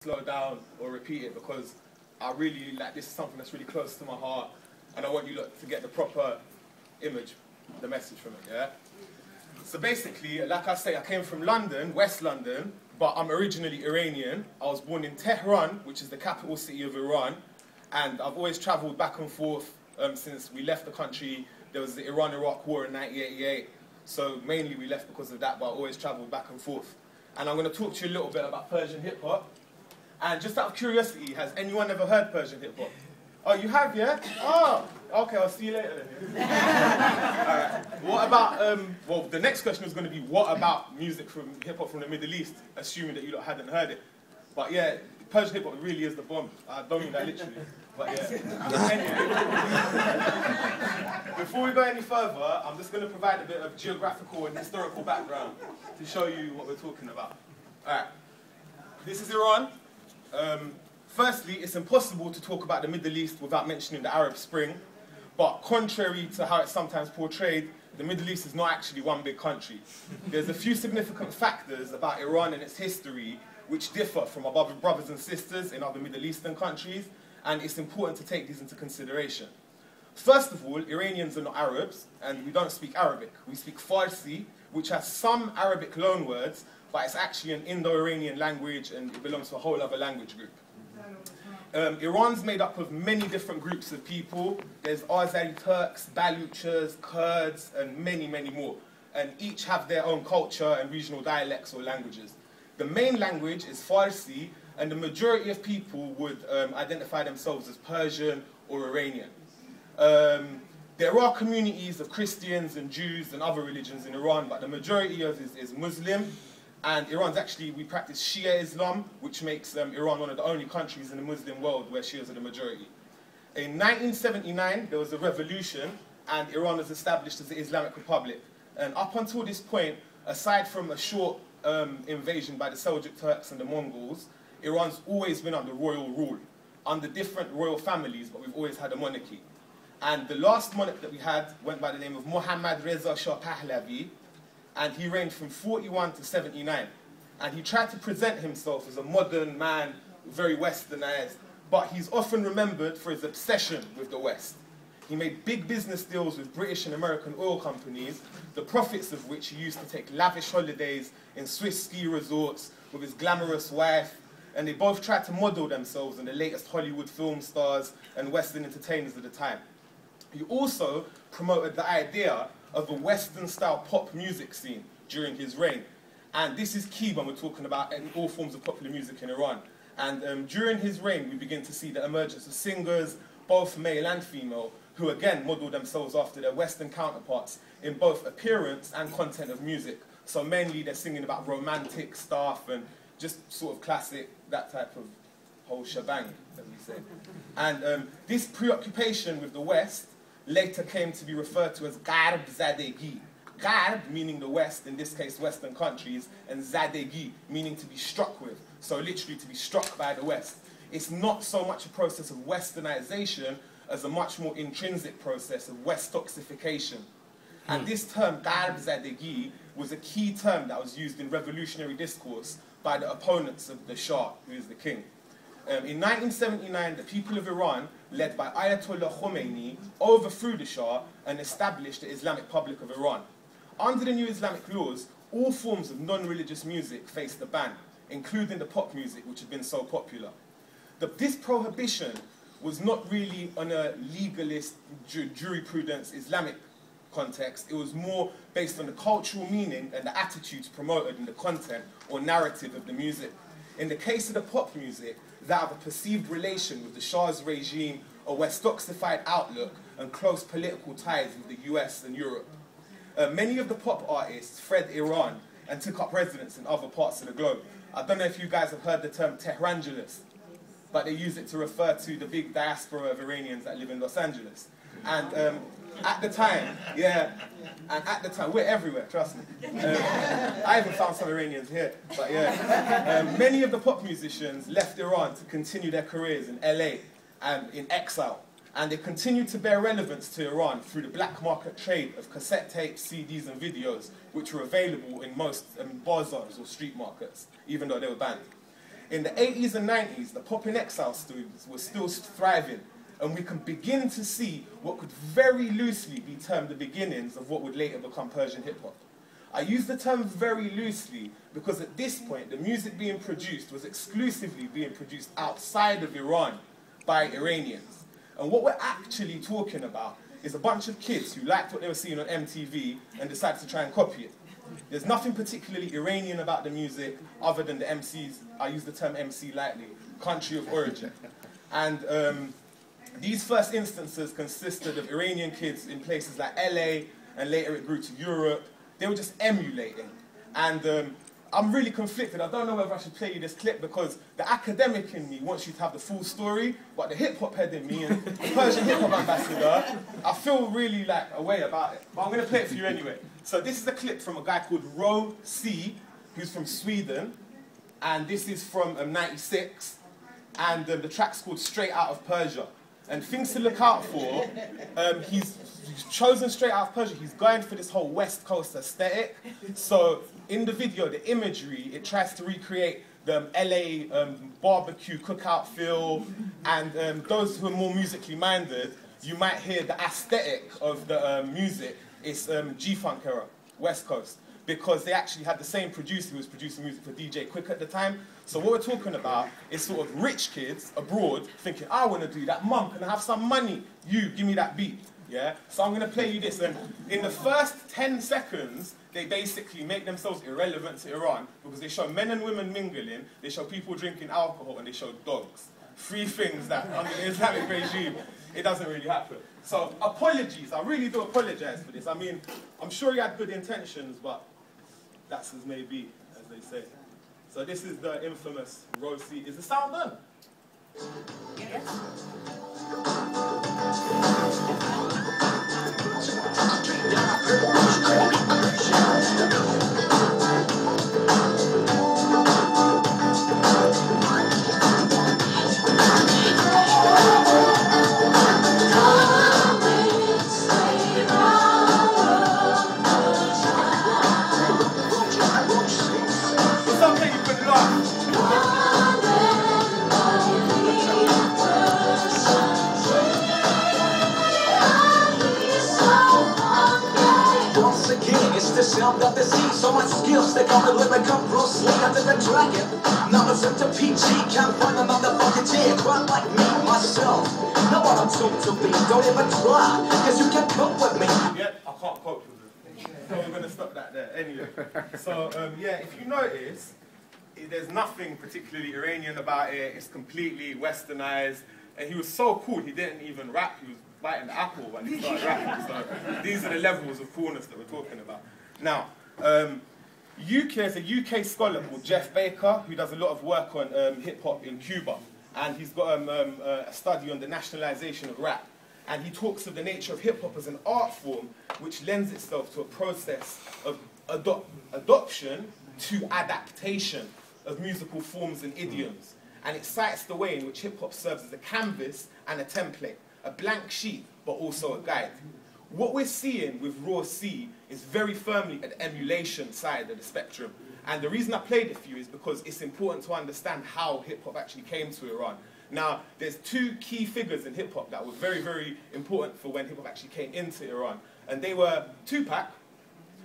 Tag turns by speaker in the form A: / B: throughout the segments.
A: slow down or repeat it because I really, like, this is something that's really close to my heart, and I want you lot to get the proper image, the message from it, yeah? So basically, like I say, I came from London, West London, but I'm originally Iranian. I was born in Tehran, which is the capital city of Iran, and I've always travelled back and forth since we left the country. There was the Iran-Iraq War in 1988, so mainly we left because of that, but I always travelled back and forth. And I'm going to talk to you a little bit about Persian hip-hop. And just out of curiosity, has anyone ever heard Persian hip-hop? Oh, you have, yeah? Oh, okay, I'll see you later then. All right. What about, well, the next question is going to be, what about music from hip-hop from the Middle East, assuming that you lot hadn't heard it? But yeah, Persian hip-hop really is the bomb. I don't mean that literally, but yeah. Anyway, before we go any further, I'm just going to provide a bit of geographical and historical background to show you what we're talking about. All right. This is Iran. Firstly, it's impossible to talk about the Middle East without mentioning the Arab Spring, but contrary to how it's sometimes portrayed, the Middle East is not actually one big country. There's a few significant factors about Iran and its history which differ from our brothers and sisters in other Middle Eastern countries, and it's important to take these into consideration. First of all, Iranians are not Arabs, and we don't speak Arabic. We speak Farsi, which has some Arabic loanwords, but it's actually an Indo-Iranian language, and it belongs to a whole other language group. Iran's made up of many different groups of people. There's Azeri Turks, Baluchas, Kurds, and many, many more. And each have their own culture and regional dialects or languages. The main language is Farsi, and the majority of people would identify themselves as Persian or Iranian. There are communities of Christians and Jews and other religions in Iran, but the majority of it is Muslim. And Iran's actually, we practice Shia Islam, which makes Iran one of the only countries in the Muslim world where Shias are the majority. In 1979, there was a revolution, and Iran was established as the Islamic Republic. And up until this point, aside from a short invasion by the Seljuk Turks and the Mongols, Iran's always been under royal rule, under different royal families, but we've always had a monarchy. And the last monarch that we had went by the name of Mohammad Reza Shah Pahlavi, and he reigned from 41 to 79. And he tried to present himself as a modern man, very westernized, but he's often remembered for his obsession with the West. He made big business deals with British and American oil companies, the profits of which he used to take lavish holidays in Swiss ski resorts with his glamorous wife, and they both tried to model themselves on the latest Hollywood film stars and Western entertainers of the time. He also promoted the idea of a Western-style pop music scene during his reign. And this is key when we're talking about all forms of popular music in Iran. And during his reign, we begin to see the emergence of singers, both male and female, who again model themselves after their Western counterparts in both appearance and content of music. So mainly they're singing about romantic stuff and just sort of classic, that type of whole shebang, as we say. And this preoccupation with the West later came to be referred to as Gharb Zadegi. Gharb meaning the West, in this case Western countries, and Zadegi meaning to be struck with, so literally to be struck by the West. It's not so much a process of westernization as a much more intrinsic process of Westoxification. And this term, Gharb Zadegi, was a key term that was used in revolutionary discourse by the opponents of the Shah, who is the king. In 1979, the people of Iran, led by Ayatollah Khomeini, overthrew the Shah and established the Islamic Republic of Iran. Under the new Islamic laws, all forms of non-religious music faced a ban, including the pop music, which had been so popular. This prohibition was not really on a legalist, jurisprudence Islamic context. It was more based on the cultural meaning and the attitudes promoted in the content or narrative of the music. In the case of the pop music, that of a perceived relation with the Shah's regime, a Westoxified outlook, and close political ties with the US and Europe. Many of the pop artists fled Iran and took up residence in other parts of the globe. I don't know if you guys have heard the term Tehrangelus, but they use it to refer to the big diaspora of Iranians that live in Los Angeles. And at the time, we're everywhere, trust me. I even found some Iranians here, but yeah. Many of the pop musicians left Iran to continue their careers in LA and in exile. And they continue to bear relevance to Iran through the black market trade of cassette tapes, CDs and videos, which were available in most bazaars or street markets, even though they were banned. in the 80s and 90s, the pop in exile students were still thriving, and we can begin to see what could very loosely be termed the beginnings of what would later become Persian hip-hop. I use the term very loosely because at this point, the music being produced was exclusively being produced outside of Iran by Iranians. And what we're actually talking about is a bunch of kids who liked what they were seeing on MTV and decided to try and copy it. There's nothing particularly Iranian about the music other than the MCs, I use the term MC lightly, country of origin. And these first instances consisted of Iranian kids in places like LA, and later it grew to Europe. They were just emulating. And I'm really conflicted. I don't know whether I should play you this clip because the academic in me wants you to have the full story, but the hip-hop head in me and the Persian hip-hop ambassador, I feel really like a way about it. But I'm going to play it for you anyway. So this is a clip from a guy called Ro C, who's from Sweden. And this is from '96. And the track's called Straight Out of Persia. And things to look out for, he's chosen Straight Out of Persia. He's going for this whole West Coast aesthetic. So in the video, the imagery, it tries to recreate the LA barbecue cookout feel. And those who are more musically minded, you might hear the aesthetic of the music. It's G-Funk era, West Coast. Because they actually had the same producer who was producing music for DJ Quick at the time. So what we're talking about is sort of rich kids abroad thinking, I want to do that. Mum, can I have some money? You, give me that beat. Yeah? So I'm going to play you this. And in the first 10 seconds, they basically make themselves irrelevant to Iran because they show men and women mingling, they show people drinking alcohol, and they show dogs. 3 things that under the Islamic regime, it doesn't really happen. So apologies. I really do apologize for this. I mean, I'm sure he had good intentions, but that's as may be, as they say. So this is the infamous Rosie. Is the sound done?
B: Yes.
C: That they see so much skills, they call me lyrical Bruce Lee under the dragon. Now it's into PG, can't find another fucking G quite like me, myself. Know what I'm tuned to be, don't even try, cause you can't cope with me.
A: Yeah, I can't cope with it. So we're gonna stop that there. Anyway, so yeah, if you notice, there's nothing particularly Iranian about it. It's completely westernized, and he was so cool, he didn't even rap, he was biting the apple when he started rapping. So these are the levels of coolness that we're talking about. Now, there's a UK scholar called Jeff Baker who does a lot of work on hip-hop in Cuba. And he's got a study on the nationalization of rap. And he talks of the nature of hip-hop as an art form which lends itself to a process of adoption to adaptation of musical forms and idioms. And it cites the way in which hip-hop serves as a canvas and a template, a blank sheet, but also a guide. What we're seeing with Raw C is very firmly at the emulation side of the spectrum. And the reason I played it for you is because it's important to understand how hip-hop actually came to Iran. Now, there's 2 key figures in hip-hop that were very, very important for when hip-hop actually came into Iran. And they were Tupac,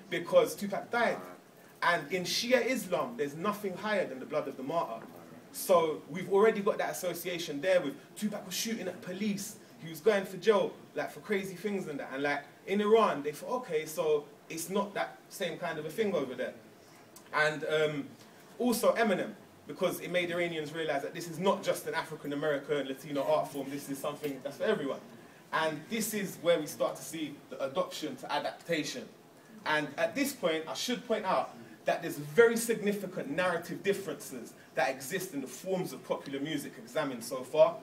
A: because Tupac died. And in Shia Islam, there's nothing higher than the blood of the martyr. So we've already got that association there with Tupac was shooting at police. He was going for jail, like for crazy things and that. And like in Iran, they thought, okay, so it's not that same kind of a thing over there. And also Eminem, because it made Iranians realize that this is not just an African-American, Latino art form, this is something that's for everyone. And this is where we start to see the adoption to adaptation. And at this point, I should point out that there's very significant narrative differences that exist in the forms of popular music examined so far.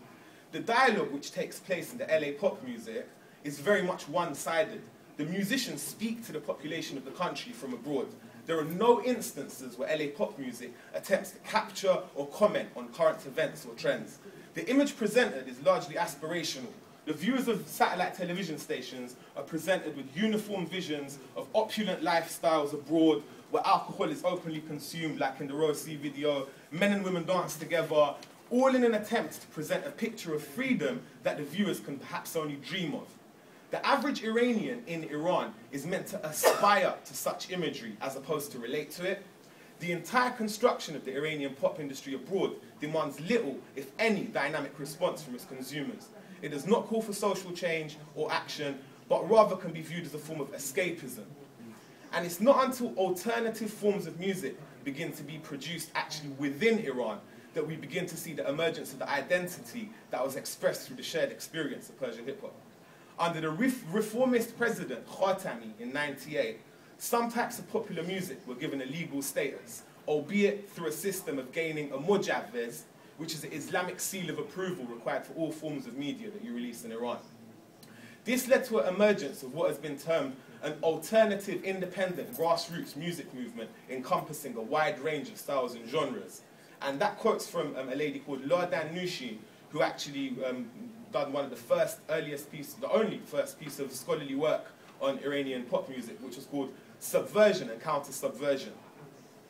A: The dialogue which takes place in the LA pop music is very much one-sided. The musicians speak to the population of the country from abroad. There are no instances where LA pop music attempts to capture or comment on current events or trends. The image presented is largely aspirational. The viewers of satellite television stations are presented with uniform visions of opulent lifestyles abroad where alcohol is openly consumed, like in the Rosie video, men and women dance together, all in an attempt to present a picture of freedom that the viewers can perhaps only dream of. The average Iranian in Iran is meant to aspire to such imagery as opposed to relate to it. The entire construction of the Iranian pop industry abroad demands little, if any, dynamic response from its consumers. It does not call for social change or action, but rather can be viewed as a form of escapism. And it's not until alternative forms of music begin to be produced actually within Iran that we begin to see the emergence of the identity that was expressed through the shared experience of Persian hip-hop. Under the reformist president Khatami in '98, some types of popular music were given a legal status, albeit through a system of gaining a mujawwez, which is an Islamic seal of approval required for all forms of media that you release in Iran. This led to an emergence of what has been termed an alternative, independent, grassroots music movement encompassing a wide range of styles and genres. And that quote's from a lady called Lardan Nushin, who actually done one of the only first piece of scholarly work on Iranian pop music, which was called Subversion and Counter-Subversion.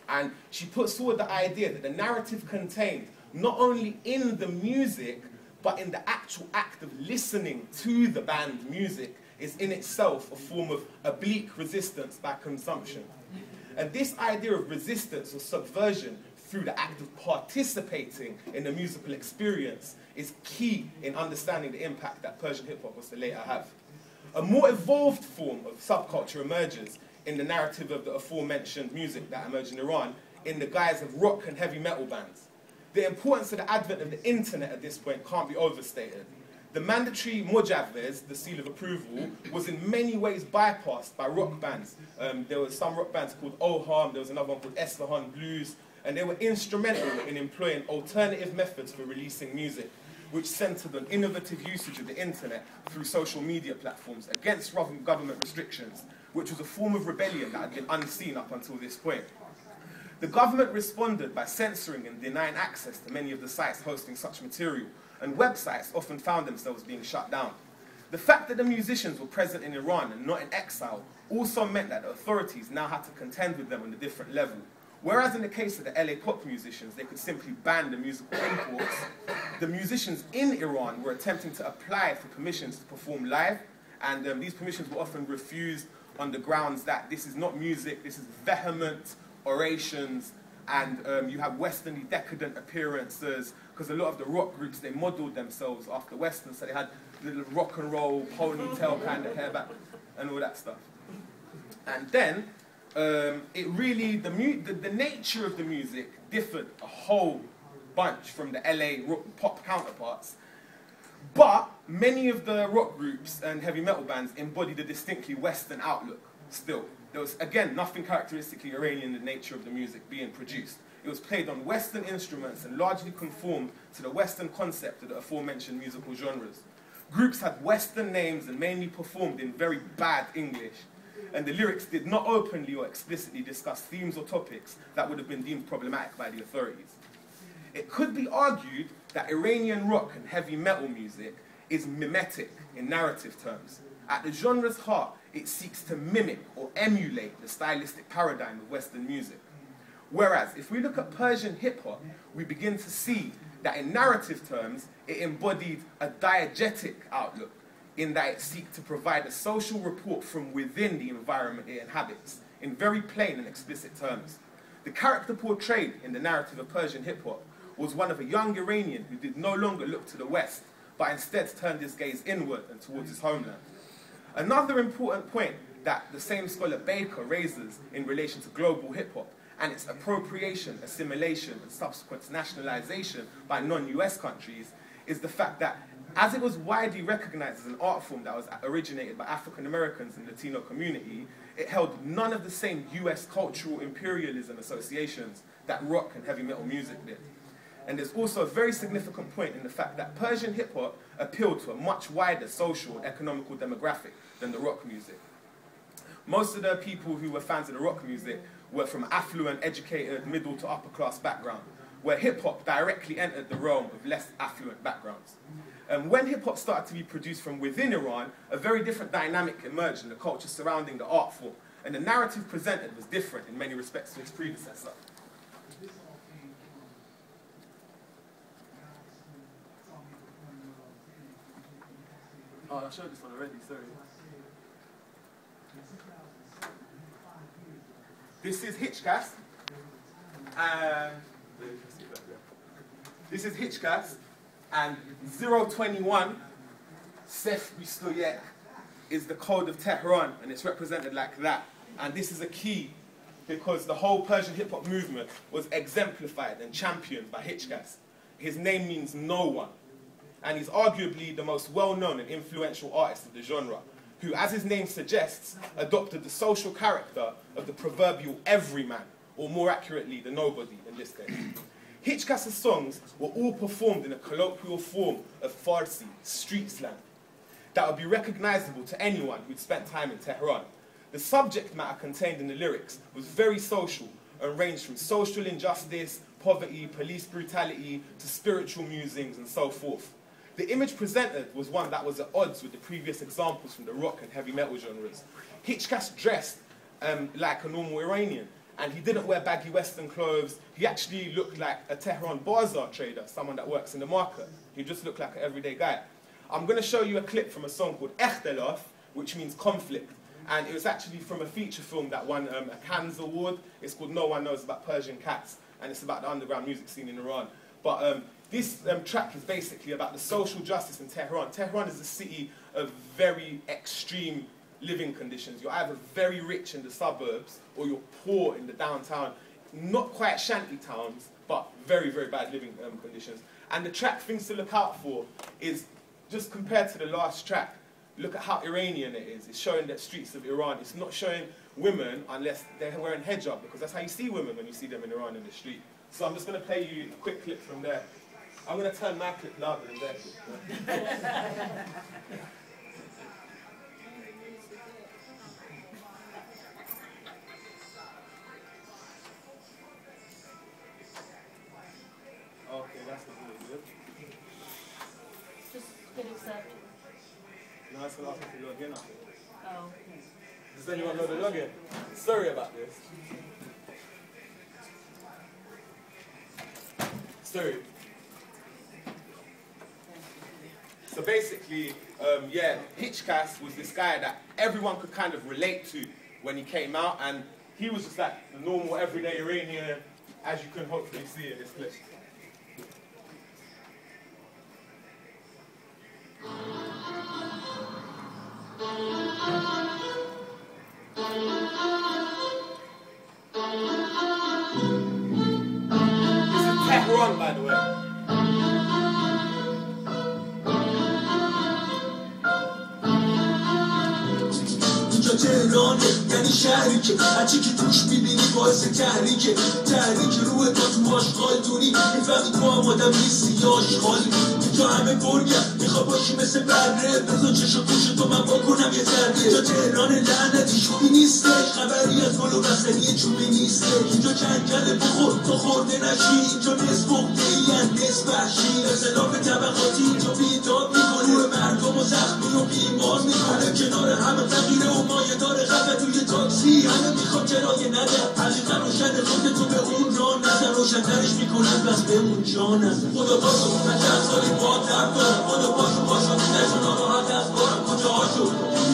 A: And she puts forward the idea that the narrative contained not only in the music, but in the actual act of listening to the band music is in itself a form of oblique resistance by consumption. And this idea of resistance or subversion through the act of participating in the musical experience is key in understanding the impact that Persian hip-hop was to later have. A more evolved form of subculture emerges in the narrative of the aforementioned music that emerged in Iran in the guise of rock and heavy metal bands. The importance of the advent of the internet at this point can't be overstated. The mandatory mujawwez, the seal of approval, was in many ways bypassed by rock bands. There were some rock bands called Oham, there was another one called Esfahan Blues, and they were instrumental in employing alternative methods for releasing music, which centered on innovative usage of the internet through social media platforms against government restrictions, which was a form of rebellion that had been unseen up until this point. The government responded by censoring and denying access to many of the sites hosting such material, and websites often found themselves being shut down. The fact that the musicians were present in Iran and not in exile also meant that the authorities now had to contend with them on a different level. Whereas in the case of the LA pop musicians, they could simply ban the musical imports, the musicians in Iran were attempting to apply for permissions to perform live, and these permissions were often refused on the grounds that this is not music, this is vehement orations, and you have westernly decadent appearances, because a lot of the rock groups, they modeled themselves after Western, so they had the little rock and roll, ponytail kind of hair back, and all that stuff. And then, it really, the nature of the music differed a whole bunch from the LA rock, pop counterparts, but many of the rock groups and heavy metal bands embodied a distinctly Western outlook still. There was, again, nothing characteristically Iranian in the nature of the music being produced. It was played on Western instruments and largely conformed to the Western concept of the aforementioned musical genres. Groups had Western names and mainly performed in very bad English, and the lyrics did not openly or explicitly discuss themes or topics that would have been deemed problematic by the authorities. It could be argued that Iranian rock and heavy metal music is mimetic in narrative terms. At the genre's heart, it seeks to mimic or emulate the stylistic paradigm of Western music. Whereas, if we look at Persian hip-hop, we begin to see that in narrative terms, it embodied a diegetic outlook, in that it seeks to provide a social report from within the environment it inhabits, in very plain and explicit terms. The character portrayed in the narrative of Persian hip-hop was one of a young Iranian who did no longer look to the West, but instead turned his gaze inward and towards his homeland. Another important point that the same scholar Baker raises in relation to global hip-hop and its appropriation, assimilation, and subsequent nationalization by non-US countries is the fact that as it was widely recognized as an art form that was originated by African Americans and Latino community, it held none of the same US cultural imperialism associations that rock and heavy metal music did. And there's also a very significant point in the fact that Persian hip-hop appealed to a much wider social and economical demographic than the rock music. Most of the people who were fans of the rock music were from affluent, educated, middle to upper class background, where hip-hop directly entered the realm of less affluent backgrounds. And when hip-hop started to be produced from within Iran, a very different dynamic emerged in the culture surrounding the art form, and the narrative presented was different in many respects to its predecessor. Oh, I showed this one already, sorry. This is Hitchcast, and this is Hitchcast, and 021, Sef Bistoyek, is the code of Tehran, and it's represented like that. And this is a key because the whole Persian hip-hop movement was exemplified and championed by Hitchcast. His name means no one, and he's arguably the most well-known and influential artist of the genre, who, as his name suggests, adopted the social character of the proverbial everyman, or more accurately, the nobody in this case. Hitchcast's songs were all performed in a colloquial form of Farsi, street slang, that would be recognizable to anyone who'd spent time in Tehran. The subject matter contained in the lyrics was very social and ranged from social injustice, poverty, police brutality, to spiritual musings and so forth. The image presented was one that was at odds with the previous examples from the rock and heavy metal genres. Hitchcast dressed like a normal Iranian, and he didn't wear baggy Western clothes. He actually looked like a Tehran bazaar trader, someone that works in the market. He just looked like an everyday guy. I'm going to show you a clip from a song called Ekhtelaf, which means conflict. And it was actually from a feature film that won a Cannes Award. It's called No One Knows About Persian Cats, and it's about the underground music scene in Iran. But this track is basically about the social justice in Tehran. Tehran is a city of very extreme living conditions. You're either very rich in the suburbs or you're poor in the downtown. Not quite shanty towns, but very, very bad living conditions. And the track, things to look out for, is just compared to the last track, look at how Iranian it is. It's showing the streets of Iran. It's not showing women unless they're wearing hijab, because that's how you see women when you see them in Iran in the street. So I'm just going to play you a quick clip from there. I'm going to turn my clip louder than their clip. Okay, that's not really good.
B: Just hit accept.
A: No, it's going to ask me to log in, I think.
B: Oh.
A: Does anyone know the login? Sorry about this. Sorry. So basically, yeah, Hitchcast was this guy that everyone could kind of relate to when he came out, and he was just like the normal everyday Iranian, as you can hopefully see in this clip. This is Tehran, by the way.
C: تهران یعنی شهری که هرچی که توش میبینی باعث تحریکه تحریک روح تا تو آشغال دونی میفهمی تو هم آدم نیستی یا آشغالی اینجا همه گرگم میخوا باشی مثل بره بذار چشا گوش تو من بکنم یه ذره اینجا تهران لعنتی شوخی نیستش خبری از گل و بستنی چوبی نیستش اینجا کنکل بخور تا خورده نشی اینجا نصف عقده‌این نصف وحشی اختلاف طبقاتی اینجا بیداد میکنه روح مردم و زخمی و بیمار میکنه کنار همه فقیره و مایه داره خفه توی تاکسی همه میخواد کرایه نده حقیقت روشن خودتو به اون راه نزن روشن‌ترش میکنن بس بمون جا نزن خدا باشو من چند سالی با درد دارم خدا باشو نشو ناراحت از بارم کجاهاشو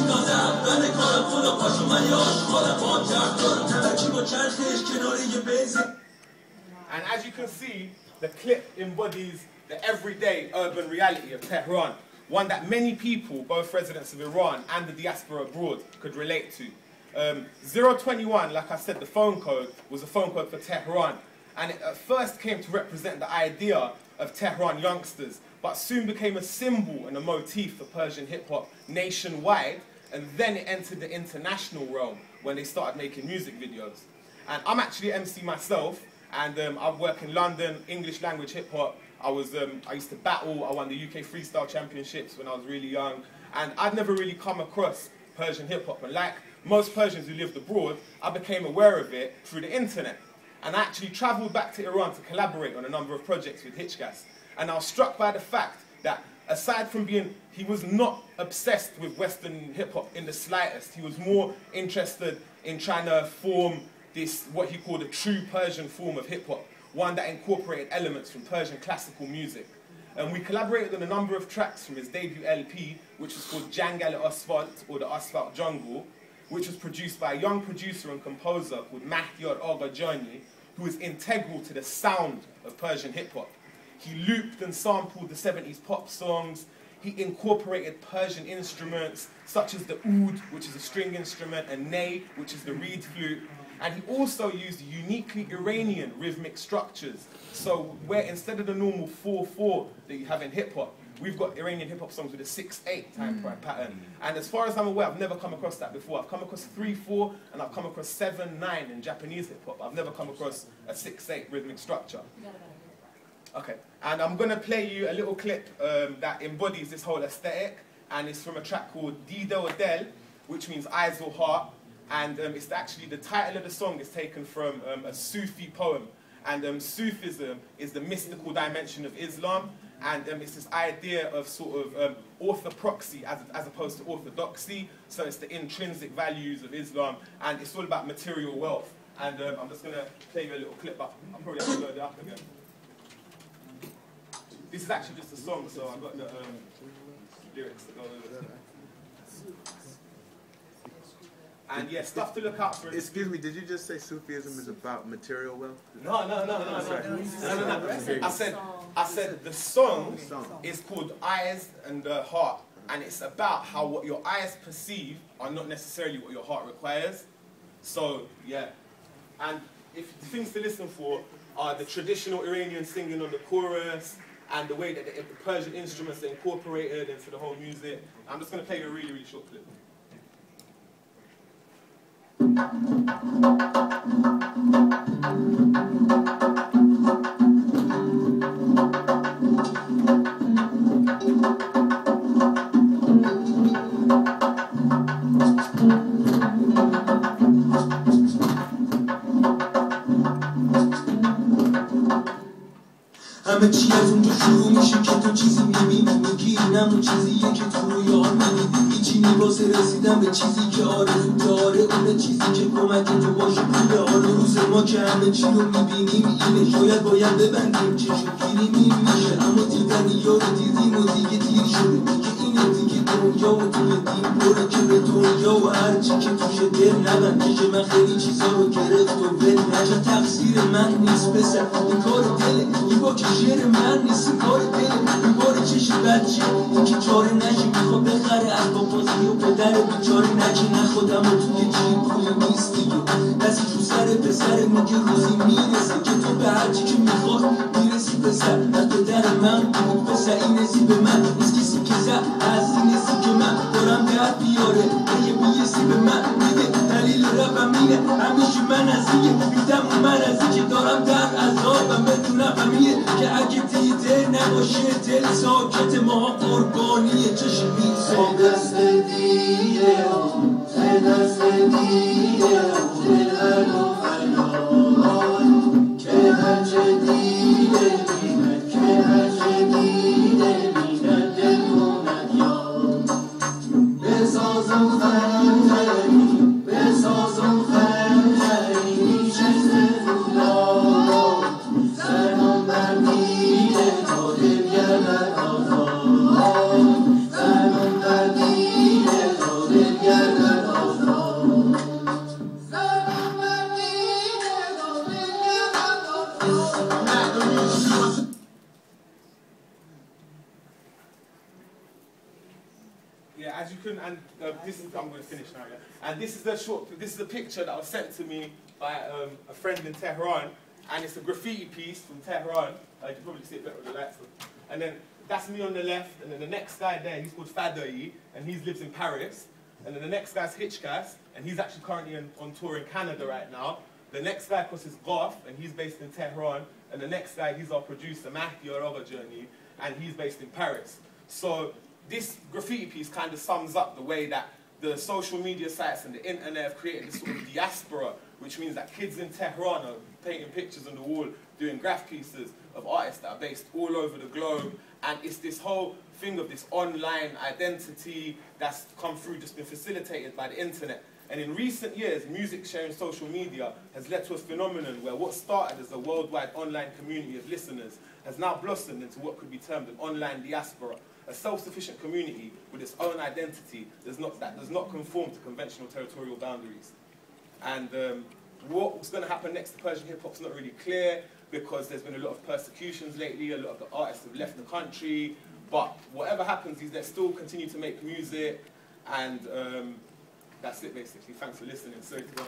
C: تازه اول کارم خدا باشو من یه آشغالم با درد دارم ترکی با چرخش کنار یه بنزین.
A: And as you can see, the clip embodies the everyday urban reality of Tehran, one that many people, both residents of Iran and the diaspora abroad, could relate to. 021, like I said, the phone code was a phone code for Tehran, and it at first came to represent the idea of Tehran youngsters, but soon became a symbol and a motif for Persian hip-hop nationwide, and then it entered the international realm when they started making music videos. And I'm actually an MC myself, and I work in London, English language hip-hop. I used to battle. I won the UK Freestyle Championships when I was really young. And I'd never really come across Persian hip-hop. And like most Persians who lived abroad, I became aware of it through the internet. And I actually traveled back to Iran to collaborate on a number of projects with Hitchcast. And I was struck by the fact that aside from he was not obsessed with Western hip-hop in the slightest. He was more interested in trying to form this, what he called a true Persian form of hip-hop, one that incorporated elements from Persian classical music. We collaborated on a number of tracks from his debut LP, which was called Jangal Asphalt, or the Asphalt Jungle, which was produced by a young producer and composer called Mahdiyar Agha-Jani, who is integral to the sound of Persian hip-hop. He looped and sampled the 70s pop songs. He incorporated Persian instruments such as the oud, which is a string instrument, and ney, which is the reed flute. And he also used uniquely Iranian rhythmic structures. So where instead of the normal 4/4 that you have in hip-hop, we've got Iranian hip-hop songs with a 6/8 time pattern. And as far as I'm aware, I've never come across that before. I've come across 3/4, and I've come across 7/9 in Japanese hip-hop. I've never come across a 6/8 rhythmic structure. Okay, and I'm going to play you a little clip that embodies this whole aesthetic, and it's from a track called Dida or Del, which means eyes or heart, and it's actually, the title of the song is taken from a Sufi poem, and Sufism is the mystical dimension of Islam, and it's this idea of sort of orthopraxy as opposed to orthodoxy, so it's the intrinsic values of Islam, and it's all about material wealth, and I'm just going to play you a little clip up. I'll probably have to load it up again. This is actually just a song, so I've got the lyrics that go with it. And yeah, stuff to look out for.
D: Excuse me, did you just say Sufism is about material wealth?
A: No. I said the song is called Eyes and Heart, and it's about how what your eyes perceive are not necessarily what your heart requires. So yeah, and if the things to listen for are the traditional Iranian singing on the chorus, and the way that the Persian instruments are incorporated into the whole music. I'm just going to play you a really, really short clip.
C: همه چی از اونجا شروع میشه که تو چیزی میبینی میگیری همون چیزیه که تو رویان میبینی هیچی واسه رسیدن به چیزی که آرزو داره اون چیزی که کمک تو باشه پول حال روز ما که همه چی رو میبینیم اینه شاید باید ببندیم چشمگیری میشه اما دیدن یارو دیدیم و دیگه دیر شده دیگه اینه دیگه دنیا و توی دیم بره که به دنیا و هرچی که توشه دل نبند که من خیلی چیزا رو گرفت و ول نجا تقصیر من نیست پسر این کار دله این با که شعر من نیست این کار دله این بار چشم بچه این که چاره نشه میخواد بخره از بابازی و پدر بیچاره نکه نخودم و توی جیب پولی نیست دیگه دستی تو سر پسر میگه روزی میرسه که تو به هرچی که میخواد میرسی پسر از پدر من بود پسر این نسی به من نیست کسی که زد از این نسی که من دارم درد بیاره یه بیسی به من میده دلیل رفم اینه همیشه من از اینه بیدم و من از این که دارم در عذابم بدونم همینه که اگه دیده نباشه دل ساکت ما قربانیه چشم میزه دست دیگه دست دیگه دل و فلان که هرچه دیده میمد که هرچه دیده میمد دل موند یاد بسازم خندری بسازم خندری میشه زفولاد سرم برمیده تا دل گردد آزاد سرم برمیده تا دل گردد آزاد سرم برمیده تا دل گردد آزاد.
A: Yeah, as you can, and this is, I'm going to finish now, yeah. And this is the picture that was sent to me by a friend in Tehran, and it's a graffiti piece from Tehran. You can probably see it better with the lights on. And then that's me on the left, and then the next guy there, he's called Fadai, and he lives in Paris. And then the next guy's Hitchkas, and he's actually currently on tour in Canada right now. The next guy, of course, is Goff, and he's based in Tehran. And the next guy, he's our producer, Mahdiyar Agha-Jani, and he's based in Paris. So this graffiti piece kind of sums up the way that the social media sites and the internet have created this sort of diaspora, which means that kids in Tehran are painting pictures on the wall, doing graph pieces of artists that are based all over the globe. And it's this whole thing of this online identity that's come through, just been facilitated by the internet. And in recent years, music sharing social media has led to a phenomenon where what started as a worldwide online community of listeners has now blossomed into what could be termed an online diaspora, a self-sufficient community with its own identity that does not conform to conventional territorial boundaries. And what's going to happen next to Persian hip-hop is not really clear, because there's been a lot of persecutions lately, a lot of the artists have left the country, but whatever happens is they still continue to make music, and that's it basically. Thanks for listening. Sorry to go.